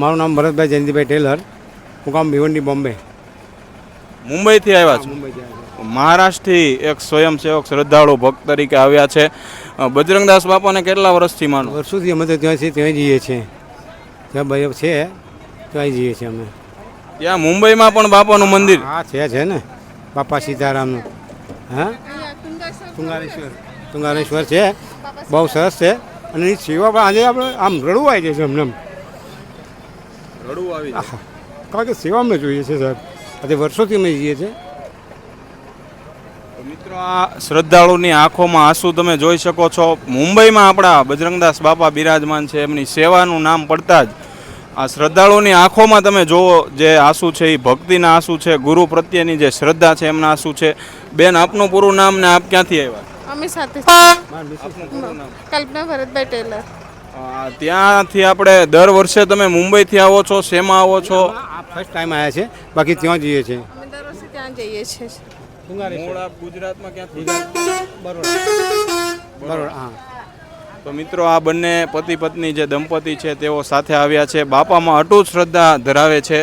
મારું નામ ભરતભાઈ જયંતિભાઈ ટેલર, મુકામ ભિવંડી, બોમ્બે. મુંબઈથી આવ્યા છો? મહારાષ્ટ્રથી એક સ્વયંસેવક શ્રદ્ધાળુ ભક્ત તરીકે આવ્યા છે. બજરંગદાસ બાપાને કેટલા વર્ષથી માનો? વર્ષોથી અમે તો ત્યાં જઈએ છીએ, ત્યાં ભાઈ છે ત્યાં જઈએ છીએ અમે. ત્યાં મુંબઈમાં પણ બાપાનું મંદિર? હા છે ને, બાપા સીતારામનું. હા, તુંગારેશ્વર છે, બહુ સરસ છે. અને એની સેવા પણ આજે આપણે આમ રડવું આવી જાય છે અમને. રડવું આવી જાય કારણ કે સેવા અમે જોઈએ છીએ સાહેબ, આજે વર્ષોથી અમે જઈએ છીએ. મિત્રો, આ શ્રદ્ધાળુની આંખોમાં આંસુ તમે જોઈ શકો છો. મુંબઈમાં આપણા બજરંગદાસ બાપા બિરાજમાન છે, એમની સેવાનું નામ પડતા જ આ શ્રદ્ધાળુની આંખોમાં તમે જુઓ જે આંસુ છે એ ભક્તિના આંસુ છે, ગુરુ પ્રત્યેની જે શ્રદ્ધા છે એમના આંસુ છે. બેન, આપનું પૂરું નામ ને આપ ક્યાંથી આવ્યા? અમે સાથે કલ્પના ભરતભાઈ ટેલર. ત્યાંથી આપણે દર વર્ષે તમે મુંબઈથી આવો છો? શેમાં આવો છો? ફર્સ્ટ ટાઈમ આવ્યા છે, બાકી ત્યાં જઈએ છીએ. અમે દર વર્ષે ત્યાં જઈએ છીએ. મૂળ આપ ગુજરાતમાં ક્યાંથી? બરોબર. હા. તો મિત્રો, આ બંને પતિ પત્ની જે દંપતી છે તેઓ સાથે આવ્યા છે, બાપામાં અટૂટ શ્રદ્ધા ધરાવે છે.